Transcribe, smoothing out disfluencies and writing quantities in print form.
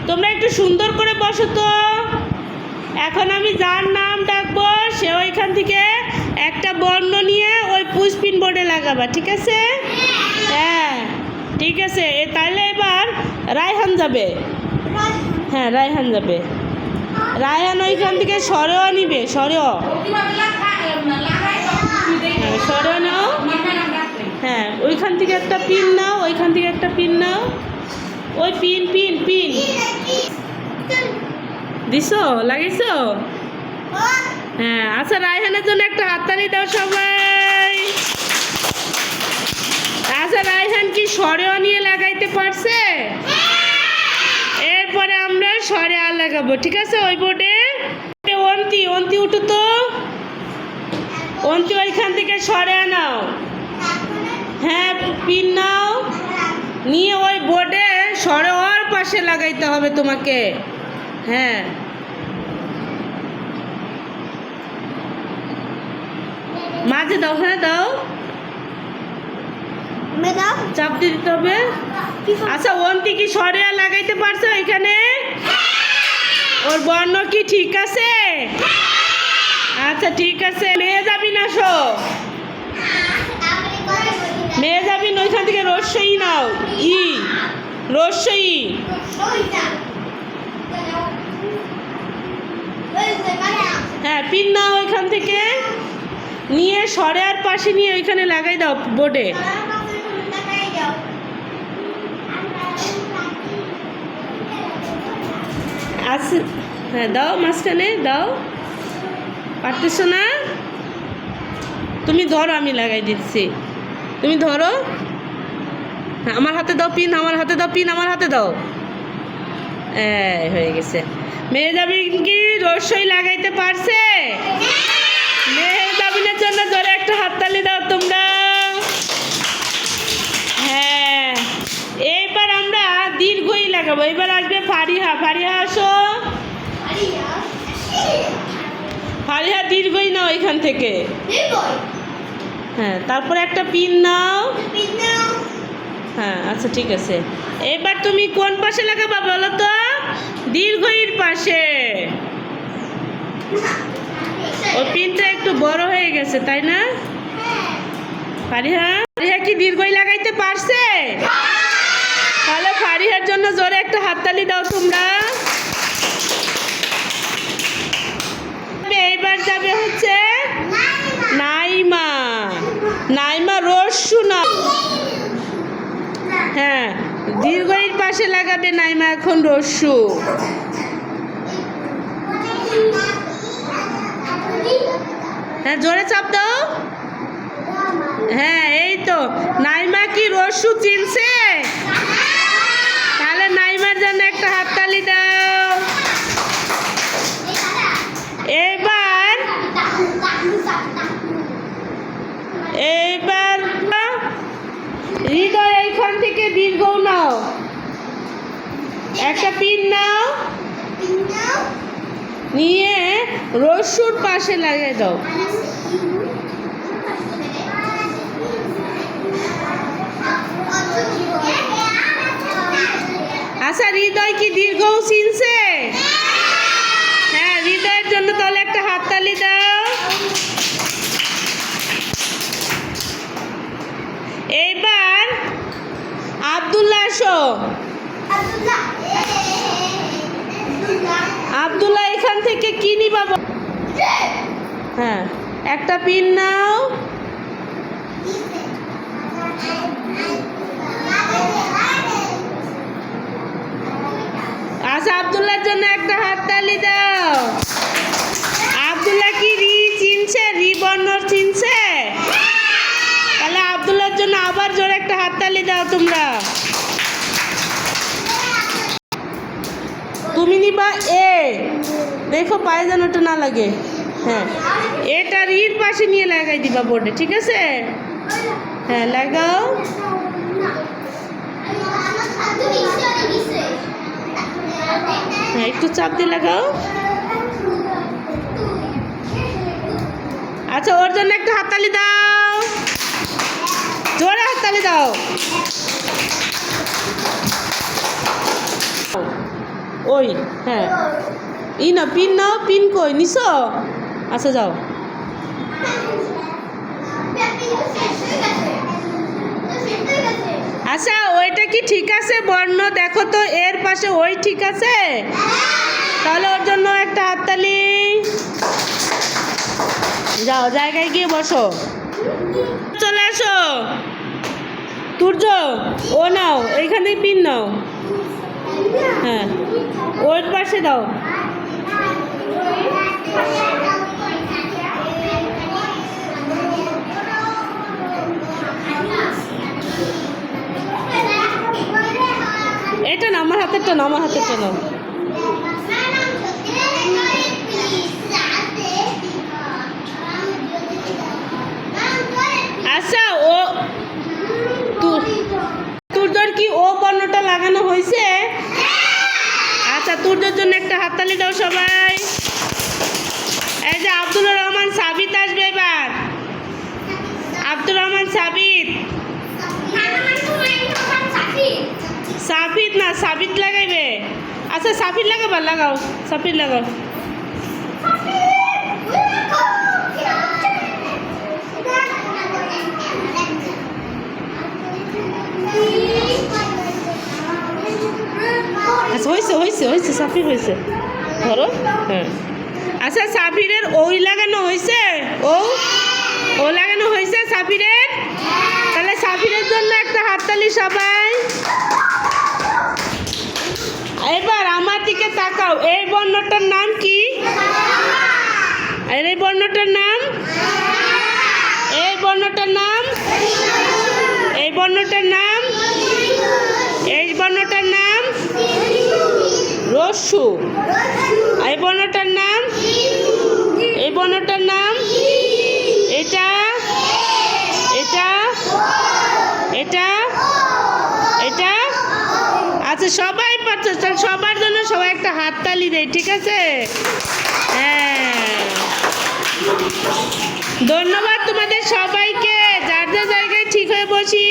তোমরা একটু সুন্দর করে বসো তো। এখন আমি যার নাম ডাকবো সে ওইখান থেকে একটা বর্ণ নিয়ে ওই পুষ্পিন বোর্ডে লাগাবা, ঠিক আছে? হ্যাঁ ঠিক আছে। তাহলে এবার রায়হান যাবে। হ্যাঁ রায়হান যাবে। রায়হান ওইখান থেকে সরেও নিবে, সরেও। হ্যাঁ সরেও নাও। হ্যাঁ ওইখান থেকে একটা পিন নাও, ওইখান থেকে একটা পিন নাও। ওই পিন পিন পিন দিছো, লাগাইছো? হ্যাঁ আচ্ছা, রায়হানের জন্য একটা হাততালি দাও সবাই। আচ্ছা রায়হান কি সরেও নিয়ে লাগাইতে পারছে? এরপরে আমরা সরে আর লাগাবো, ঠিক আছে? ওই বোর্ডে অন্তি, অন্তি উঠো তো। অন্তি ওইখান থেকে সরে নাও। হ্যাঁ পিন নাও, নিয়ে ওই বোর্ডে সরে ওর পাশে লাগাইতে হবে তোমাকে। হ্যাঁ মাঝে দাও, হ্যাঁ দাও, চাপ দিয়ে দিতে হবে। আচ্ছা অন্তি কি সরে আর লাগাইতে পারছো এখানে? ওর বর্ণ কি ঠিক আছে? আচ্ছা ঠিক আছে। মেয়ে যাবি না, শো মেয়ে যাবি না, ওইখান থেকে রস্যই নাও, ই রস্যই। হ্যাঁ পিন নাও ওইখান থেকে, নিয়ে সরে আর পাশে নিয়ে ওইখানে লাগাই দাও বোর্ডে। আচ্ছা হ্যাঁ দাও, মাঝখানে দাও। পারতেছো না? তুমি ধরো, আমি লাগাই দিচ্ছি, তুমি ধরো। হ্যাঁ আমার হাতে দাও পিন, আমার হাতে দাও পিন, আমার হাতে দাও। হয়ে গেছে। মেয়ে যাবি কি রসই লাগাইতে পারছে? মেয়ে যাবিনের জন্য জোরে একটা হাততালি দাও তোমরা। হ্যাঁ এইবার আমরা দীর্ঘই লাগাবো। এবার আসবে ফারিহা। ফারিহা আসো। ফারিহা দীর্ঘই নাও এখান থেকে। হ্যাঁ তারপরে একটা পিন নাও। হ্যাঁ আচ্ছা ঠিক আছে। এবার তুমি কোন পাশে লাগাবা বলো তো? দীর্ঘইর পাশে। ওই পিনটা একটু বড় হয়ে গেছে তাই না? ফারিহা, ফারিহা কি দীর্ঘই লাগাইতে পারছে? তাহলে ফারিহার জন্য জোরে একটা হাততালি দাও তোমরা। এইবার যাবে হচ্ছে নাইমা। নাইমা রস্যু না। হ্যাঁ দীর্ঘইর পাশে লাগাবে নাইমা এখন রস্যু। হ্যাঁ জোরে চাপ দাও। হ্যাঁ এই তো। নাইমা কি রস্যু চিনছে? তাহলে নাইমার জন্য একটা হাততালি দাও। এবার এইবার হৃদয় এইখান থেকে দীর্ঘ নাও, একটা পিন নাও, নিয়ে রস্যুর পাশে লাগিয়ে দাও। আচ্ছা হৃদয় কি দীর্ঘ চিনছে? হ্যাঁ হৃদয়ের জন্য তাহলে একটা হাততালি দাও। এইবার আব্দুল্লাহ আসো। আব্দুল্লাহ এখান থেকে কি নিবা? হ্যাঁ একটা পিন নাও। আচ্ছা আব্দুল্লাহর জন্য একটা হাততালি দাও। আব্দুল্লাহ কি রি চিনছে? রি বর্ণ চিনছে? তাহলে আব্দুল্লাহর জন্য আবার জোরে একটা হাততালি দাও তোমরা। তুমি নিবা এ, দেখো পায়ে যেন ওটা না লাগে। হ্যাঁ এটা রির পাশে নিয়ে লাগাই দিবা বোর্ডে, ঠিক আছে? হ্যাঁ লাগাও। হ্যাঁ একটু চাপ দিয়ে লাগাও। আচ্ছা ওর জন্য একটা হাততালি দাও, জোরে হাততালি দাও। ওই হ্যাঁ না পিন নাও, পিন কই নিছো? আচ্ছা যাও। আচ্ছা ওইটা কি ঠিক আছে বর্ণ? দেখো তো এর পাশে ওই ঠিক আছে? তাহলে ওর জন্য একটা হাততালি। যাও জায়গায় গিয়ে বসো। চলে আসো তুর্য, ও নাও এইখানে পিন নাও। হ্যাঁ ওর পাশে দাও। এটা না আমার হাতেরটা নাও, আমার হাতেরটা নাও। আচ্ছা ও তুর্যর কি ও বর্ণটা লাগানো হয়েছে? আচ্ছা তুর্যর জন্য একটা হাততালি দাও সবাই। এই যে আব্দুর রহমান সাবিত আসবে এবার। আব্দুর রহমান সাবিত, সাফিদ না সাবিত লাগাইবে। আচ্ছা সাফিদ লাগাবা, লাগাও সাফিদ লাগাও। আচ্ছা হয়েছে হয়েছে হয়েছে সাফির হয়েছে, ধরো। হ্যাঁ আচ্ছা সাফিরের ওই লাগানো হয়েছে, ও লাগানো হয়েছে সাফিরের। তাহলে সাফিরের জন্য একটা হাততালি সবাই। এবার আমার দিকে তাকাও, এই বর্ণটার নাম কি? এই বর্ণটার নাম, এই বর্ণটার নাম, এই বর্ণটার নাম, এই বর্ণটার নাম রস্যু। এই বর্ণটার নাম, এই বর্ণটার নাম, এটা এটা এটা এটা। আচ্ছা সবাই পারছো, সবার জন্য সবাই একটা হাততালি দেয়, ঠিক আছে? হ্যাঁ ধন্যবাদ তোমাদের সবাইকে। যার যার জায়গায় ঠিক হয়ে বসি।